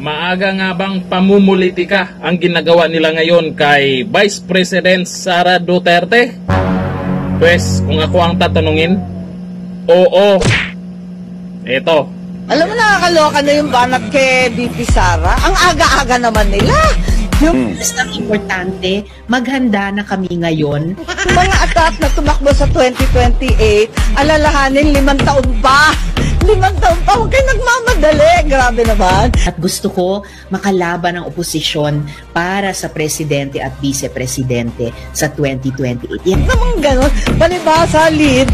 Maaga nga bang pamumulitika ang ginagawa nila ngayon kay Vice President Sara Duterte? Pues, kung ako ang tatanungin, oo. Eto. Alam mo, nakakaloka na yung banat kay VP Sara. Ang aga-aga naman nila. Yung Ang importante, maghanda na kami ngayon. mga atat na tumakbo sa 2028, alalahanin 5 taon pa. 5 taon pa, huwag kayo nagmamadali. Grabe naman. At gusto ko makalaban ang oposisyon para sa presidente at vice-presidente sa 2028. Yan. Naman ganon, palibasa, lead,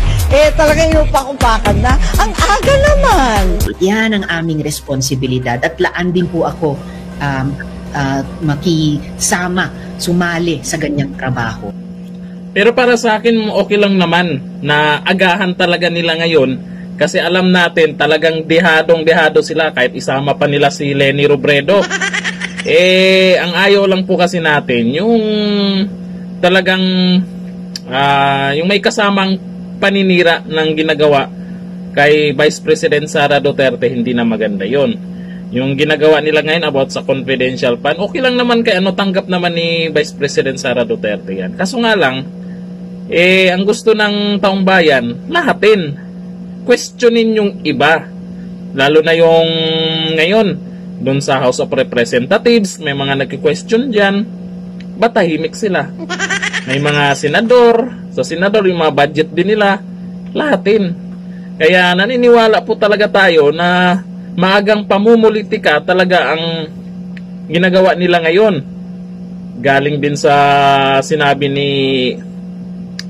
talagang inupak-upakan na. Ang aga naman. Yan ang aming responsibilidad at laan din po ako makisama, sumali sa ganyang trabaho. Pero para sa akin, okay lang naman na agahan talaga nila ngayon kasi alam natin talagang dehadong-dehado sila kahit isama pa nila si Leni Robredo. Ang ayaw lang po kasi natin yung talagang yung may kasamang paninira ng ginagawa kay Vice President Sara Duterte, hindi na maganda yon. Yung ginagawa nila ngayon about sa confidential fund, okay lang naman kay tanggap naman ni Vice President Sara Duterte yan. Kaso nga lang, ang gusto ng taong bayan, lahatin. Questionin yung iba. Lalo na yung ngayon, dun sa House of Representatives, may mga nagki-question dyan, ba't tahimik sila? May mga senador, sa senador yung mga budget din nila, lahatin. Kaya naniniwala po talaga tayo na maagang pamumulitika talaga ang ginagawa nila ngayon. Galing din sa sinabi ni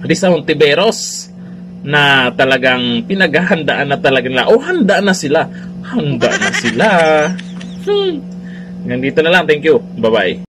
Risa Hontiveros na talagang pinaghahandaan na talaga nila. Handa na sila. Handa na sila. Hanggang dito na lang. Thank you. Bye-bye.